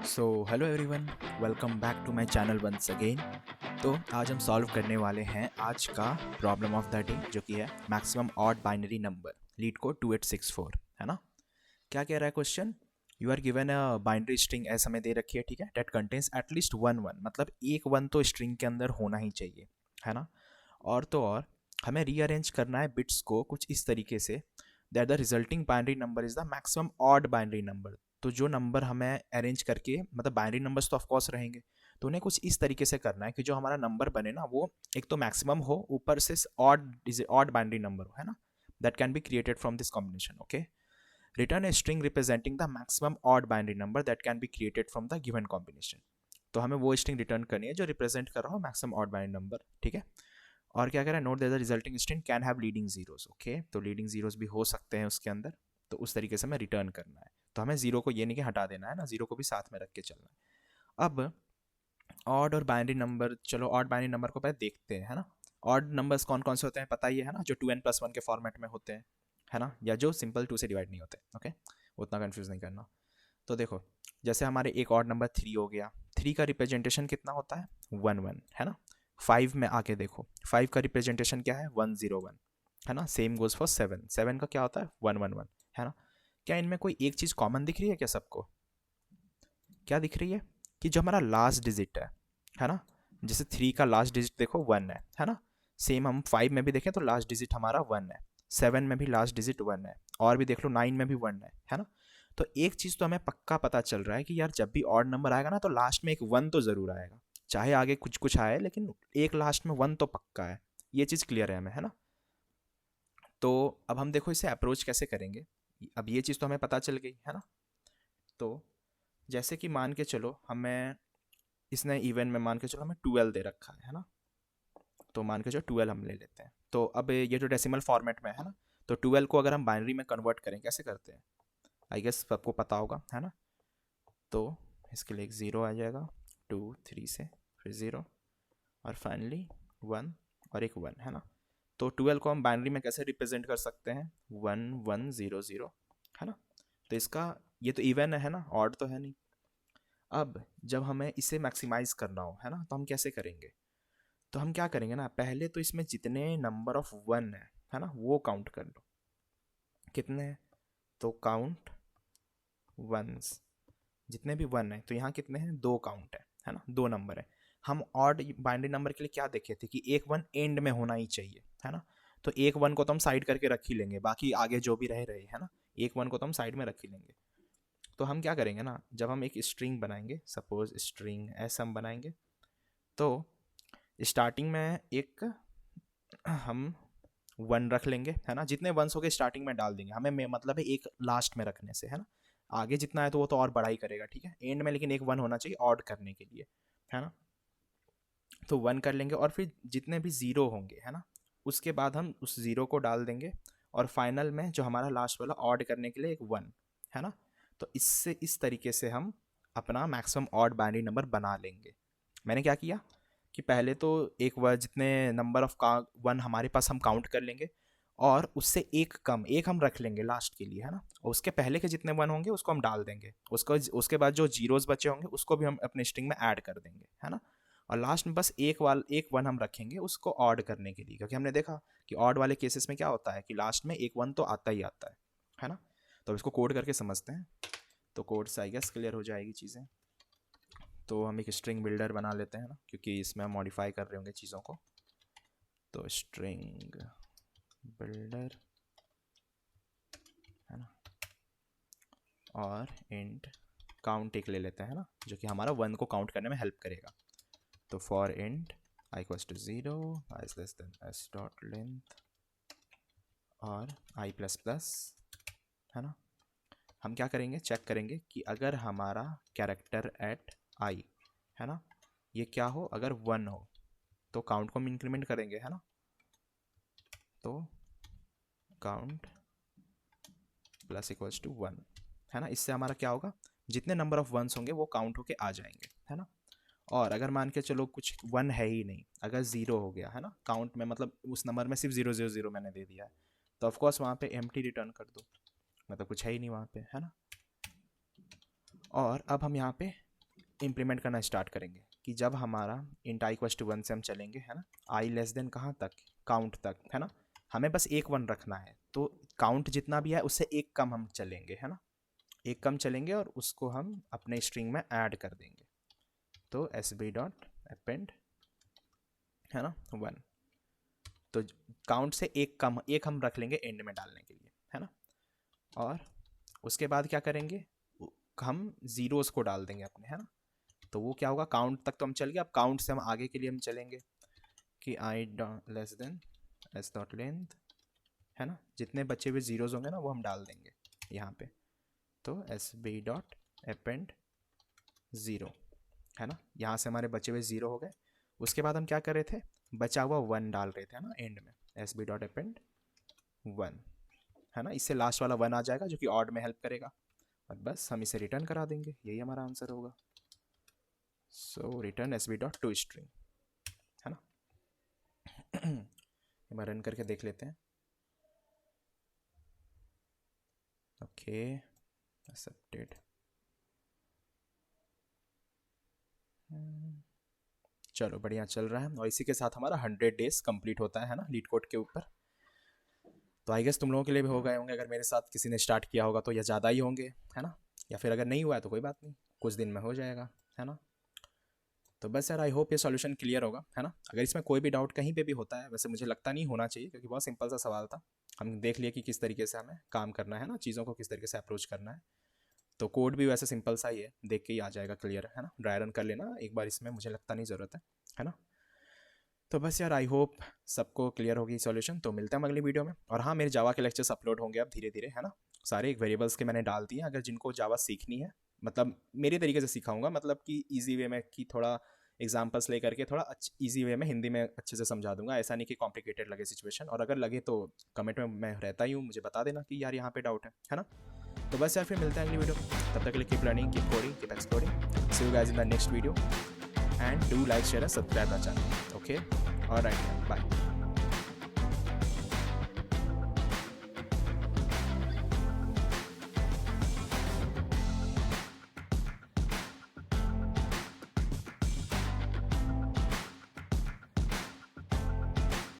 Hello everyone, welcome back to my channel once again. तो आज हम सॉल्व करने वाले हैं आज का प्रॉब्लम ऑफ द डे, जो कि है maximum odd binary number LeetCode 2864, है ना। क्या कह रहा है question? You are given a binary string ऐसा हमें दे रखी है, ठीक है, that contains at least one one, मतलब एक वन तो स्ट्रिंग के अंदर होना ही चाहिए, है ना। और तो और हमें रीअरेंज करना है बिट्स को कुछ इस तरीके say that the resulting binary number is the maximum odd binary number. तो जो नंबर हमें अरेंज करके, मतलब बाइनरी नंबर्स तो ऑफकोर्स रहेंगे, तो उन्हें कुछ इस तरीके से करना है कि जो हमारा नंबर बने ना, वो एक तो मैक्सिमम हो, ऊपर से ऑड बाइनरी नंबर हो, है ना, that can be created from this combination. Okay, return a string representing the maximum odd binary number that can be created from the given combination. तो हमें वो स्ट्रिंग रिटर्न करनी है जो रिप्रेजेंट कर रहा हो मैक्सिमम ऑड बाइनरी नंबर, ठीक है। और क्या करें, note that the resulting string can have leading zeros. Okay, तो लीडिंग जीरोस भी हो सकते हैं उसके अंदर, तो उस तरीके से हमें रिटर्न करना है। तो हमें जीरो को ये नहीं कि हटा देना है ना, जीरो को भी साथ में रख के चलना है। अब ऑड और बाइनरी नंबर, चलो ऑड बाइनरी नंबर को पहले देखते हैं, है ना। ऑड नंबर्स कौन कौन से होते हैं पता ही है ना, जो 2n+1 के फॉर्मेट में होते हैं, है ना, या जो सिंपल 2 से डिवाइड नहीं होते। ओके, उतना कंफ्यूज नहीं करना। तो देखो, जैसे हमारे एक ऑड नंबर 3 हो गया, 3 का रिप्रेजेंटेशन कितना होता है? 1 1, है ना। 5 में आके देखो, 5 का रिप्रेजेंटेशन क्या है? 1 0 1, है ना। सेम गोज फॉर 7, 7 का क्या होता है? 1 1 1, है ना। क्या इनमें कोई एक चीज़ कॉमन दिख रही है क्या सबको? क्या दिख रही है? कि जो हमारा लास्ट डिजिट है ना, जैसे 3 का लास्ट डिजिट देखो 1 है ना। सेम हम 5 में भी देखें तो लास्ट डिजिट हमारा 1 है, 7 में भी लास्ट डिजिट 1 है, और भी देख लो 9 में भी 1 है ना। तो एक चीज़ तो हमें पक्का पता चल रहा है कि यार जब भी ऑड नंबर आएगा ना, तो लास्ट में एक 1 तो ज़रूर आएगा, चाहे आगे कुछ कुछ आए, लेकिन एक लास्ट में 1 तो पक्का है। ये चीज़ क्लियर है हमें, है ना। तो अब हम देखो इसे अप्रोच कैसे करेंगे। अब ये चीज़ तो हमें पता चल गई, है ना। तो जैसे कि मान के चलो हमें, इसने इवन में मान के चलो हमें 12 दे रखा है ना। तो मान के चलो 12 हम ले लेते हैं। तो अब ये जो डेसिमल फॉर्मेट में है ना, तो 12 को अगर हम बाइनरी में कन्वर्ट करें, कैसे करते हैं? आई गेस सबको पता होगा, है ना। तो इसके लिए एक ज़ीरो आ जाएगा, 2 3 से फिर ज़ीरो, और फाइनली 1 और एक 1, है ना। तो 12 को हम बाइनरी में कैसे रिप्रेजेंट कर सकते हैं? 1 1 0 0, है ना। तो इसका, ये तो इवन है ना, ऑड तो है नहीं। अब जब हमें इसे मैक्सिमाइज करना हो, है ना, तो हम कैसे करेंगे? तो हम क्या करेंगे ना, पहले तो इसमें जितने नंबर ऑफ वन है ना, वो काउंट कर लो। कितने हैं? तो काउंट वंस, जितने भी वन है, तो यहाँ कितने हैं? दो काउंट है ना, दो नंबर है। हम ऑड बाइनरी नंबर के लिए क्या देखे थे कि एक वन एंड में होना ही चाहिए, है ना। तो एक वन को तो हम साइड करके रख ही लेंगे, बाकी आगे जो भी रहे रहे, है ना। एक वन को तो हम साइड में रख ही लेंगे। तो हम क्या करेंगे ना, जब हम एक स्ट्रिंग बनाएंगे, सपोज स्ट्रिंग ऐसा हम बनाएंगे, तो स्टार्टिंग में एक हम वन रख लेंगे, है ना। जितने वंस हो गए स्टार्टिंग में डाल देंगे, हमें मतलब है एक लास्ट में रखने से, है ना। आगे जितना है तो वो तो और बड़ा ही करेगा, ठीक है, एंड में लेकिन एक वन होना चाहिए ऑड करने के लिए, है ना। तो वन कर लेंगे, और फिर जितने भी ज़ीरो होंगे, है ना, उसके बाद हम उस ज़ीरो को डाल देंगे, और फाइनल में जो हमारा लास्ट वाला ऑड करने के लिए एक वन, है ना। तो इससे इस तरीके से हम अपना मैक्सिमम ऑड बाइनरी नंबर बना लेंगे। मैंने क्या किया कि पहले तो एक व जितने नंबर ऑफ का वन हमारे पास हम काउंट कर लेंगे, और उससे एक कम एक हम रख लेंगे लास्ट के लिए, है ना। और उसके पहले के जितने वन होंगे उसको हम डाल देंगे, उसको उसके बाद जो जीरोस बचे होंगे उसको भी हम अपने स्ट्रिंग में ऐड कर देंगे, है ना। और लास्ट में बस एक वन हम रखेंगे उसको ऑड करने के लिए, क्योंकि हमने देखा कि ऑड वाले केसेस में क्या होता है कि लास्ट में एक वन तो आता ही आता है ना। तो अब इसको कोड करके समझते हैं। तो कोड से आई गेस क्लियर हो जाएगी चीज़ें। तो हम एक स्ट्रिंग बिल्डर बना लेते हैं ना, क्योंकि इसमें हम मॉडिफाई कर रहे होंगे चीज़ों को। तो स्ट्रिंग बिल्डर, है ना, और इंट काउंट एक ले लेते हैं ना, जो कि हमारा वन को काउंट करने में हेल्प करेगा। तो for int I equals to 0, I is less than S dot length, और आई प्लस प्लस, है ना। हम क्या करेंगे, चेक करेंगे कि अगर हमारा कैरेक्टर एट आई, है ना, ये क्या हो, अगर वन हो, तो काउंट को हम इंक्रीमेंट करेंगे, है ना। तो count plus equals to one, है ना। इससे हमारा क्या होगा, जितने नंबर ऑफ वंस होंगे वो काउंट होके आ जाएंगे, है ना। और अगर मान के चलो कुछ वन है ही नहीं, अगर ज़ीरो हो गया, है ना, काउंट में, मतलब उस नंबर में सिर्फ 0 0 0 मैंने दे दिया है, तो ऑफकोर्स वहाँ पे एम्प्टी रिटर्न कर दो, मतलब कुछ है ही नहीं वहाँ पे, है ना। और अब हम यहाँ पे इम्प्लीमेंट करना स्टार्ट करेंगे कि जब हमारा इंट आई इक्वल्स टू 1 से हम चलेंगे, है ना, आई लेस देन कहाँ तक, काउंट तक, है ना, हमें बस एक 1 रखना है, तो काउंट जितना भी है उससे एक कम हम चलेंगे, है ना, एक कम चलेंगे और उसको हम अपने स्ट्रिंग में ऐड कर देंगे। तो एस बी डॉट अपेंड, है ना, 1, तो काउंट से एक कम, एक हम रख लेंगे एंड में डालने के लिए, है ना, और उसके बाद क्या करेंगे, हम जीरोस को डाल देंगे अपने, है ना, तो वो क्या होगा, काउंट तक तो हम चल गए, अब काउंट से हम आगे के लिए हम चलेंगे कि i less than S dot length, है ना, जितने बचे हुए जीरोज होंगे ना वो हम डाल देंगे यहाँ पे, तो एस बी डॉट अपेंड 0, है ना, यहाँ से हमारे बचे हुए 0 हो गए। उसके बाद हम क्या कर रहे थे, बचा हुआ 1 डाल रहे थे, है ना, एंड में एस बी डॉट अपेंड 1, है ना, इससे लास्ट वाला 1 आ जाएगा जो कि ऑड में हेल्प करेगा, और बस हम इसे रिटर्न करा देंगे, यही हमारा आंसर होगा। So return s b dot to string, है ना। हम रन करके देख लेते हैं। Okay, accepted. चलो बढ़िया चल रहा है, और इसी के साथ हमारा 100 डेज कंप्लीट होता है ना लीड कोड के ऊपर। तो आई गेस तुम लोगों के लिए भी हो गए होंगे, अगर मेरे साथ किसी ने स्टार्ट किया होगा तो या ज़्यादा ही होंगे, है ना, या फिर अगर नहीं हुआ है तो कोई बात नहीं, कुछ दिन में हो जाएगा, है ना। तो बस यार आई होप ये सॉल्यूशन क्लियर होगा, है ना। अगर इसमें कोई भी डाउट कहीं पे भी होता है, वैसे मुझे लगता नहीं होना चाहिए क्योंकि बहुत सिंपल सा सवाल था, हम देख लिए कि किस तरीके से हमें काम करना है ना, चीज़ों को किस तरीके से अप्रोच करना है। तो कोड भी वैसे सिंपल सा ही है, देख के ही आ जाएगा क्लियर, है ना, ड्राई रन कर लेना एक बार, इसमें मुझे लगता नहीं ज़रूरत है ना। तो बस यार आई होप सबको क्लियर होगी सॉल्यूशन। तो मिलते हैं हम अगली वीडियो में। और हाँ, मेरे जावा के लेक्चर्स अपलोड होंगे अब धीरे धीरे, है ना, सारे एक वेरिएबल्स के मैंने डाल दिए, अगर जिनको जावा सीखनी है, मतलब मेरे तरीके से सिखाऊंगा, मतलब कि ईजी वे में, कि थोड़ा एग्जाम्पल्स ले करके थोड़ा ईजी वे में हिंदी में अच्छे से समझा दूंगा, ऐसा नहीं कि कॉम्प्लिकेटेड लगे सिचुएशन, और अगर लगे तो कमेंट में मैं रहता ही हूँ, मुझे बता देना कि यार यहाँ पे डाउट है ना। तो बस यार फिर मिलते हैं अगली वीडियो में, तब तक के लिए keep learning, keep coding, keep exploring, see you guys in the next video, and do like, share and subscribe our channel. Okay, all right, bye.